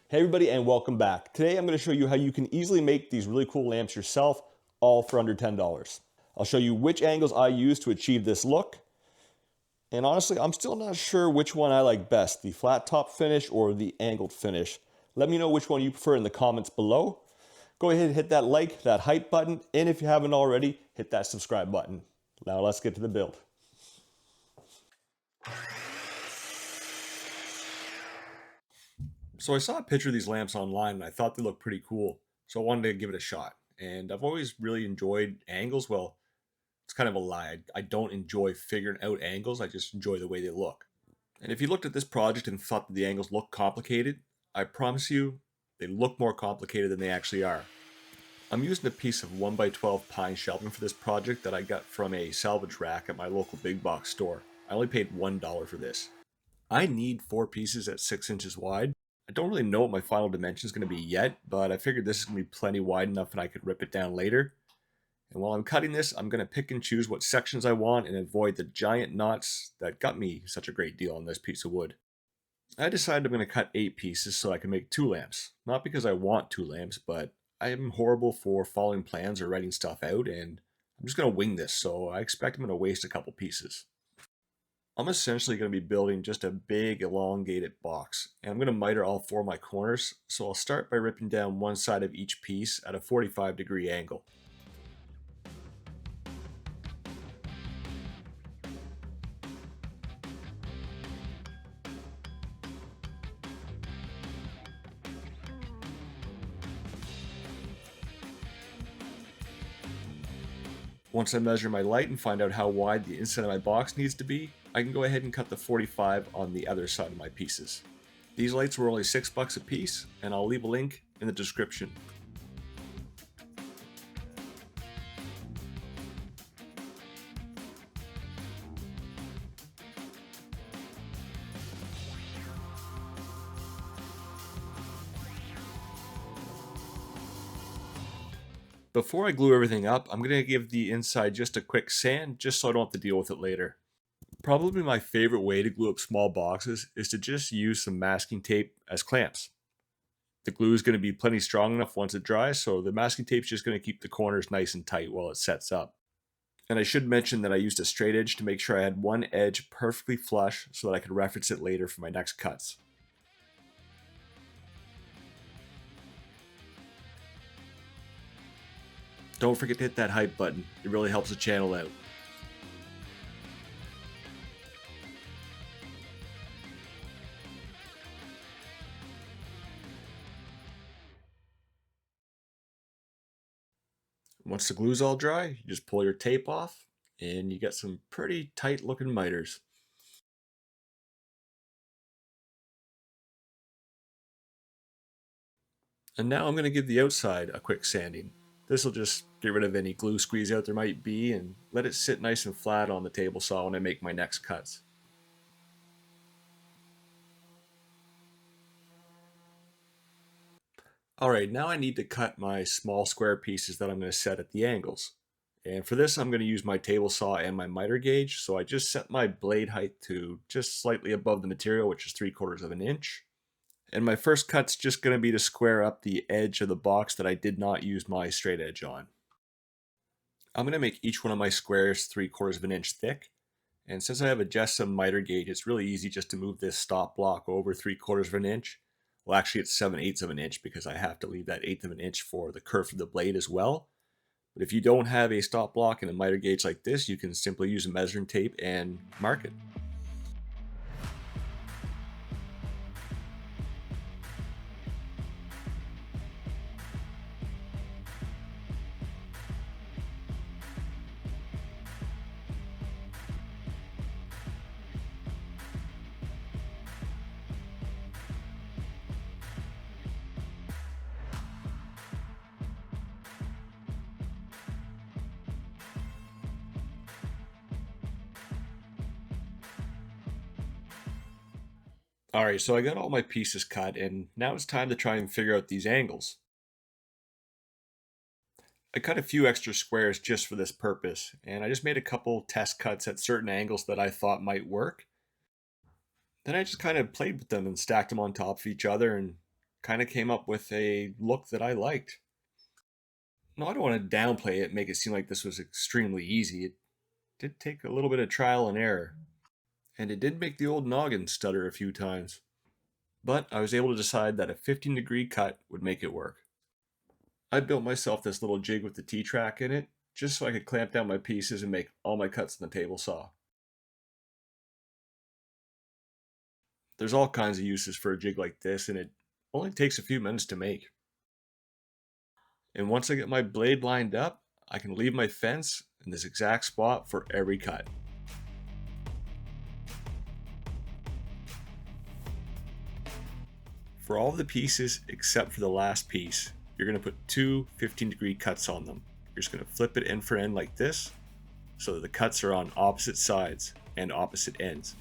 Hey everybody, and welcome back. Today I'm going to show you how you can easily make these really cool lamps yourself, all for under $10. I'll show you which angles I use to achieve this look. And honestly, I'm still not sure which one I like best, the flat top finish or the angled finish. Let me know which one you prefer in the comments below. Go ahead and hit that like, that hype button, and if you haven't already, hit that subscribe button. Now let's get to the build. So I saw a picture of these lamps online and I thought they looked pretty cool. So I wanted to give it a shot. And I've always really enjoyed angles. Well, it's kind of a lie. I don't enjoy figuring out angles. I just enjoy the way they look. And if you looked at this project and thought that the angles look complicated, I promise you, they look more complicated than they actually are. I'm using a piece of 1x12 pine shelving for this project that I got from a salvage rack at my local big box store. I only paid $1 for this. I need 4 pieces at 6 inches wide. I don't really know what my final dimension is going to be yet, but I figured this is going to be plenty wide enough and I could rip it down later. And while I'm cutting this, I'm going to pick and choose what sections I want and avoid the giant knots that got me such a great deal on this piece of wood. I decided I'm going to cut 8 pieces so I can make 2 lamps. Not because I want 2 lamps, but I am horrible for following plans or writing stuff out, and I'm just going to wing this, so I expect I'm going to waste a couple pieces. I'm essentially going to be building just a big elongated box, and I'm going to miter all 4 of my corners, so I'll start by ripping down one side of each piece at a 45-degree angle. Once I measure my light and find out how wide the inside of my box needs to be, I can go ahead and cut the 45 on the other side of my pieces. These lights were only $6 a piece, and I'll leave a link in the description. Before I glue everything up, I'm going to give the inside just a quick sand, just so I don't have to deal with it later. Probably my favorite way to glue up small boxes is to just use some masking tape as clamps. The glue is going to be plenty strong enough once it dries, so the masking tape is just going to keep the corners nice and tight while it sets up. And I should mention that I used a straight edge to make sure I had one edge perfectly flush so that I could reference it later for my next cuts. Don't forget to hit that hype button, it really helps the channel out. Once the glue's all dry, you just pull your tape off and you get some pretty tight looking miters. And now I'm going to give the outside a quick sanding. This will just get rid of any glue squeeze out there might be and let it sit nice and flat on the table saw when I make my next cuts. Alright, now I need to cut my small square pieces that I'm going to set at the angles. And for this I'm going to use my table saw and my miter gauge, so I just set my blade height to just slightly above the material, which is 3/4 of an inch. And my first cut's just going to be to square up the edge of the box that I did not use my straight edge on. I'm going to make each one of my squares 3/4 of an inch thick. And since I have a just some miter gauge, it's really easy just to move this stop block over 3/4 of an inch. Well, actually it's 7/8 of an inch because I have to leave that 1/8 of an inch for the curve of the blade as well. But if you don't have a stop block and a miter gauge like this, you can simply use a measuring tape and mark it. Alright, so I got all my pieces cut, and now it's time to try and figure out these angles. I cut a few extra squares just for this purpose, and I just made a couple test cuts at certain angles that I thought might work. Then I just kind of played with them and stacked them on top of each other and kind of came up with a look that I liked. No, I don't want to downplay it, make it seem like this was extremely easy. It did take a little bit of trial and error, and it did make the old noggin stutter a few times. But I was able to decide that a 15-degree cut would make it work. I built myself this little jig with the T-track in it, just so I could clamp down my pieces and make all my cuts in the table saw. There's all kinds of uses for a jig like this, and it only takes a few minutes to make. And once I get my blade lined up, I can leave my fence in this exact spot for every cut. For all the pieces except for the last piece, you're going to put two 15-degree cuts on them. You're just going to flip it end for end like this, so that the cuts are on opposite sides and opposite ends.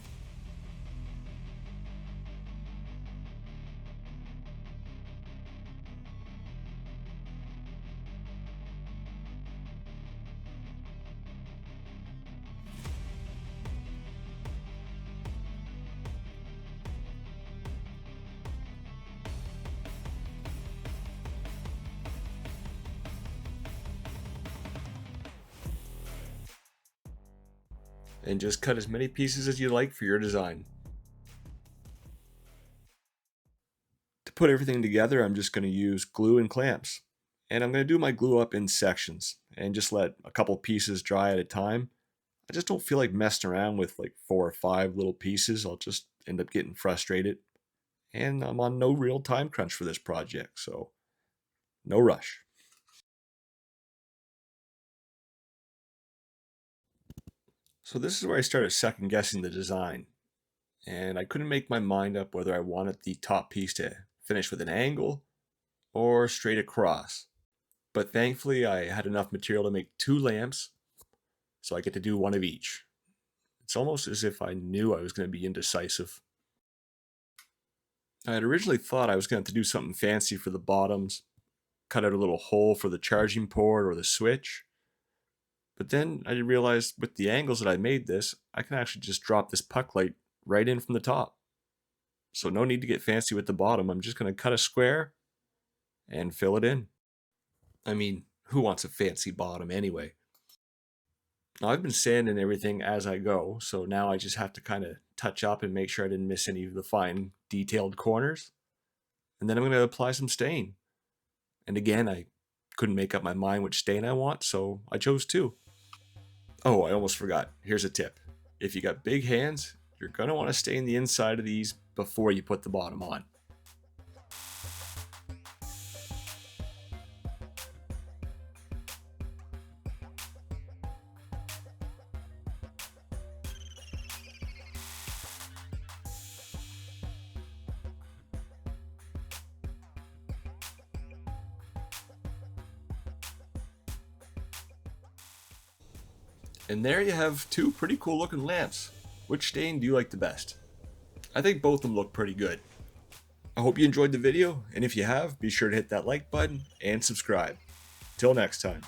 And just cut as many pieces as you like for your design. To put everything together, I'm just going to use glue and clamps. And I'm going to do my glue up in sections and just let a couple pieces dry at a time. I just don't feel like messing around with like 4 or 5 little pieces. I'll just end up getting frustrated. And I'm on no real time crunch for this project, so no rush. So this is where I started second guessing the design. And I couldn't make my mind up whether I wanted the top piece to finish with an angle or straight across. But thankfully I had enough material to make 2 lamps, so I get to do one of each. It's almost as if I knew I was going to be indecisive. I had originally thought I was going to have to do something fancy for the bottoms, cut out a little hole for the charging port or the switch. But then I realized with the angles that I made this, I can actually just drop this puck light right in from the top. So no need to get fancy with the bottom. I'm just going to cut a square and fill it in. I mean, who wants a fancy bottom anyway? Now, I've been sanding everything as I go, so now I just have to kind of touch up and make sure I didn't miss any of the fine detailed corners. And then I'm going to apply some stain. And again, I couldn't make up my mind which stain I want, so I chose 2. Oh, I almost forgot. Here's a tip. If you got big hands, you're going to want to stain the inside of these before you put the bottom on. And there you have 2 pretty cool looking lamps. Which stain do you like the best? I think both of them look pretty good. I hope you enjoyed the video, and if you have, be sure to hit that like button and subscribe. Till next time.